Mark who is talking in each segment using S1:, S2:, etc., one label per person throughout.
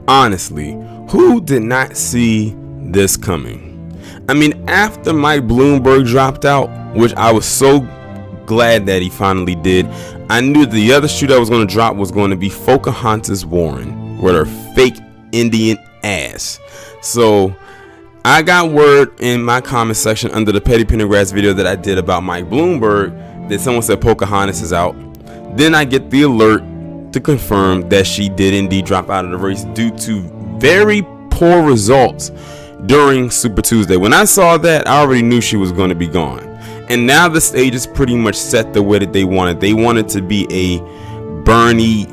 S1: Honestly, who did not see this coming? I mean, after Mike Bloomberg dropped out, which I was so glad that he finally did, I knew the other shoe that was going to drop was going to be FAUXcahontas Warren with her fake Indian ass. So I got word in my comment section under the Petty Pendergrass video that I did about Mike Bloomberg that someone said FAUXcahontas is out. Then I get the alert to confirm that she did indeed drop out of the race due to very poor results during Super Tuesday. When I saw that, I already knew she was going to be gone. And now the stage is pretty much set the way that they wanted. They wanted to be a Bernie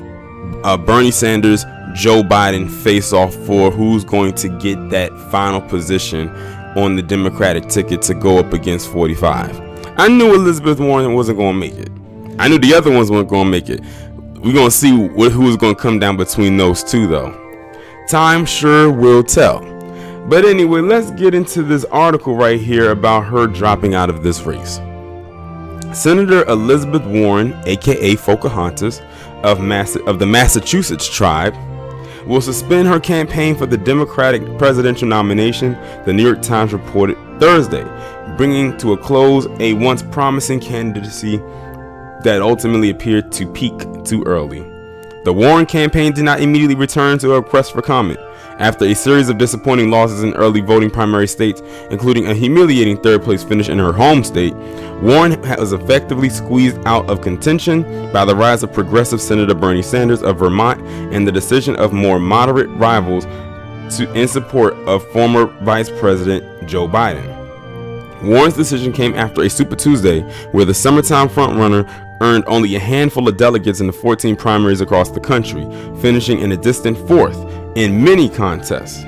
S1: Sanders, Joe Biden face-off for who's going to get that final position on the Democratic ticket to go up against 45. I knew Elizabeth Warren wasn't going to make it. I knew the other ones weren't going to make it. We're going to see who's going to come down between those two, though. Time sure will tell. But anyway, let's get into this article right here about her dropping out of this race. Senator Elizabeth Warren, aka FAUXcahontas, of the Massachusetts tribe, will suspend her campaign for the Democratic presidential nomination, the New York Times reported Thursday, bringing to a close a once promising candidacy that ultimately appeared to peak too early. The Warren campaign did not immediately return to a request for comment. After a series of disappointing losses in early voting primary states, including a humiliating third-place finish in her home state, Warren was effectively squeezed out of contention by the rise of progressive Senator Bernie Sanders of Vermont and the decision of more moderate rivals in support of former Vice President Joe Biden. Warren's decision came after a Super Tuesday where the summertime frontrunner earned only a handful of delegates in the 14 primaries across the country, finishing in a distant fourth in many contests.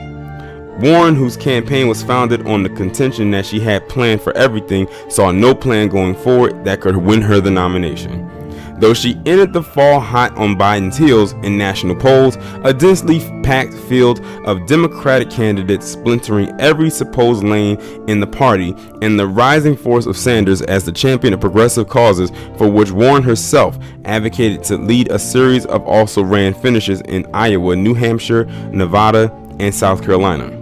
S1: Warren, whose campaign was founded on the contention that she had planned for everything, saw no plan going forward that could win her the nomination. Though she entered the fall hot on Biden's heels in national polls, a densely packed field of Democratic candidates splintering every supposed lane in the party, and the rising force of Sanders as the champion of progressive causes for which Warren herself advocated to lead a series of also ran finishes in Iowa, New Hampshire, Nevada, and South Carolina.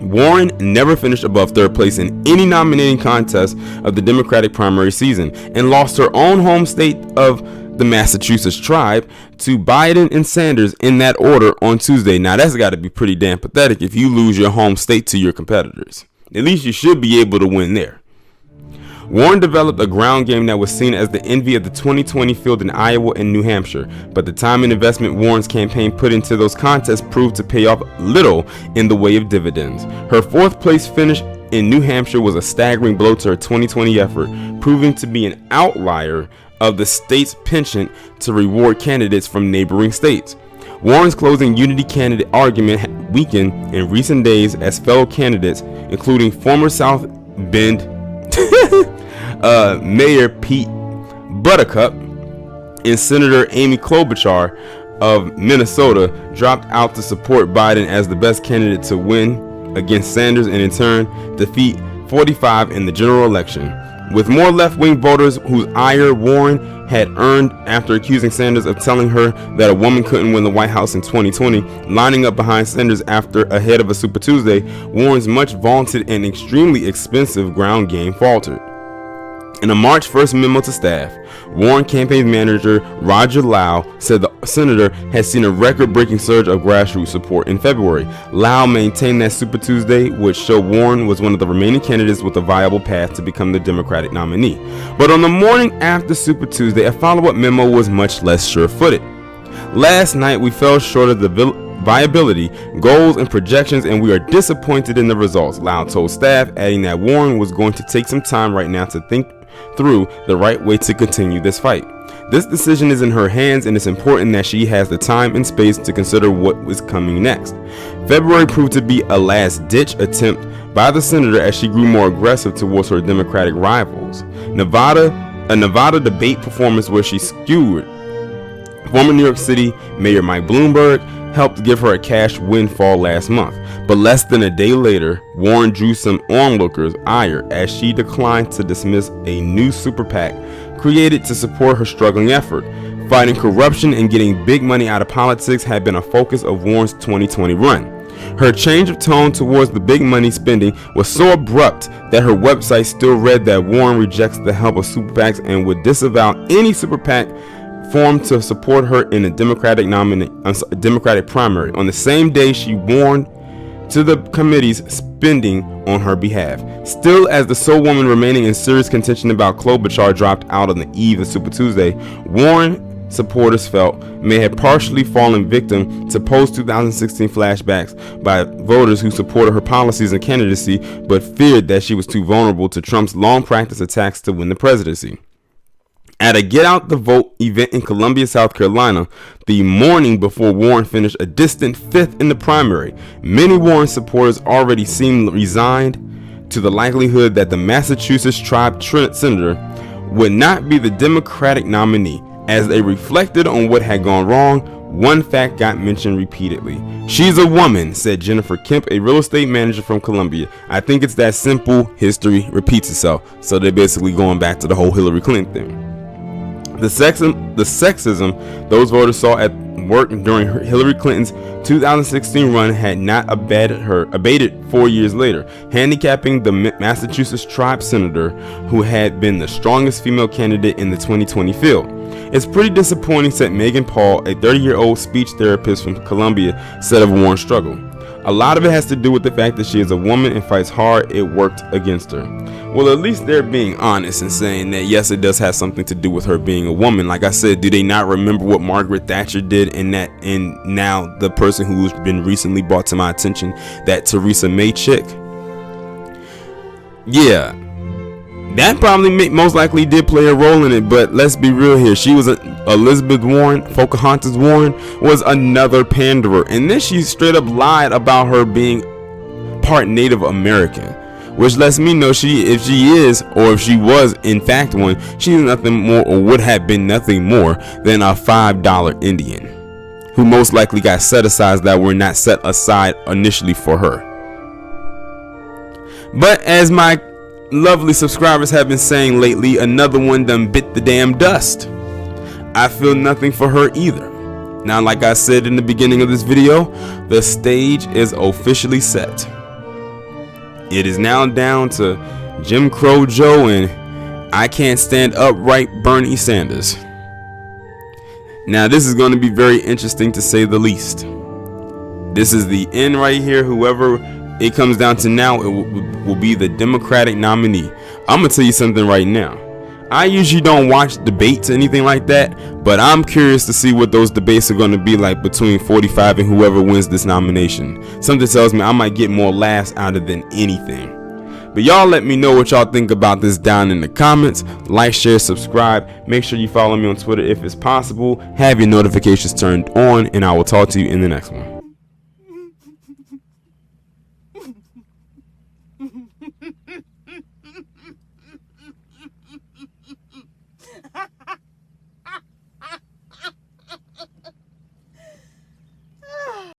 S1: Warren never finished above third place in any nominating contest of the Democratic primary season and lost her own home state of the Massachusetts tribe to Biden and Sanders in that order on Tuesday. Now that's got to be pretty damn pathetic if you lose your home state to your competitors. At least you should be able to win there. Warren developed a ground game that was seen as the envy of the 2020 field in Iowa and New Hampshire, but the time and investment Warren's campaign put into those contests proved to pay off little in the way of dividends. Her fourth place finish in New Hampshire was a staggering blow to her 2020 effort, proving to be an outlier of the state's penchant to reward candidates from neighboring states. Warren's closing unity candidate argument weakened in recent days as fellow candidates, including former South Bend Mayor Pete Buttigieg and Senator Amy Klobuchar of Minnesota, dropped out to support Biden as the best candidate to win against Sanders and in turn defeat 45 in the general election. With more left-wing voters whose ire Warren had earned after accusing Sanders of telling her that a woman couldn't win the White House in 2020, lining up behind Sanders ahead of a Super Tuesday, Warren's much vaunted and extremely expensive ground game faltered. In a March 1st memo to staff, Warren campaign manager Roger Lau said the senator had seen a record-breaking surge of grassroots support in February. Lau maintained that Super Tuesday would show Warren was one of the remaining candidates with a viable path to become the Democratic nominee. But on the morning after Super Tuesday, a follow-up memo was much less sure-footed. Last night, we fell short of the viability, goals, and projections, and we are disappointed in the results, Lau told staff, adding that Warren was going to take some time right now to think through the right way to continue this fight. This decision is in her hands, and it's important that she has the time and space to consider what is coming next. February proved to be a last-ditch attempt by the senator as she grew more aggressive towards her Democratic rivals. A Nevada debate performance where she skewered former New York City Mayor Mike Bloomberg helped give her a cash windfall last month. But less than a day later, Warren drew some onlookers' ire as she declined to dismiss a new super PAC created to support her struggling effort. Fighting corruption and getting big money out of politics had been a focus of Warren's 2020 run. Her change of tone towards the big money spending was so abrupt that her website still read that Warren rejects the help of super PACs and would disavow any super PAC formed to support her in a Democratic primary. On the same day, she warned to the committee's spending on her behalf. Still, as the sole woman remaining in serious contention about Klobuchar dropped out on the eve of Super Tuesday, Warren supporters felt may have partially fallen victim to post-2016 flashbacks by voters who supported her policies and candidacy but feared that she was too vulnerable to Trump's long-practiced attacks to win the presidency. At a Get Out the Vote event in Columbia, South Carolina, the morning before Warren finished a distant 5th in the primary, many Warren supporters already seemed resigned to the likelihood that the Massachusetts tribe senator would not be the Democratic nominee. As they reflected on what had gone wrong, one fact got mentioned repeatedly. "She's a woman," said Jennifer Kemp, a real estate manager from Columbia. "I think it's that simple. History repeats itself." So they're basically going back to the whole Hillary Clinton thing. The sexism those voters saw at work during Hillary Clinton's 2016 run had not abated 4 years later, handicapping the Massachusetts tribe senator who had been the strongest female candidate in the 2020 field. "It's pretty disappointing," said Megan Paul, a 30-year-old speech therapist from Columbia, said of Warren's struggle. "A lot of it has to do with the fact that she is a woman and fights hard. It worked against her." Well, at least they're being honest and saying that yes, it does have something to do with her being a woman. Like I said, do they not remember what Margaret Thatcher did, and now the person who's been recently brought to my attention, that Theresa May chick? Yeah, that probably most likely did play a role in it, but let's be real here. She was Elizabeth Warren, FAUXcahontas Warren, was another panderer, and then she straight up lied about her being part Native American, which lets me know if she is, or if she was in fact one, she's nothing more, or would have been nothing more than a $5 Indian, who most likely got set aside that were not set aside initially for her. But as my lovely subscribers have been saying lately, another one done bit the damn dust. I feel nothing for her either. Now, like I said in the beginning of this video, the stage is officially set. It is now down to Jim Crow Joe and I can't stand upright Bernie Sanders. Now, this is going to be very interesting to say the least. This is the end right here. Whoever it comes down to now, it will be the Democratic nominee. I'm gonna tell you something right now. I usually don't watch debates or anything like that, but I'm curious to see what those debates are going to be like between 45 and whoever wins this nomination. Something tells me I might get more laughs out of it than anything. But y'all let me know what y'all think about this down in the comments. Like, share, subscribe. Make sure you follow me on Twitter if it's possible. Have your notifications turned on, and I will talk to you in the next one.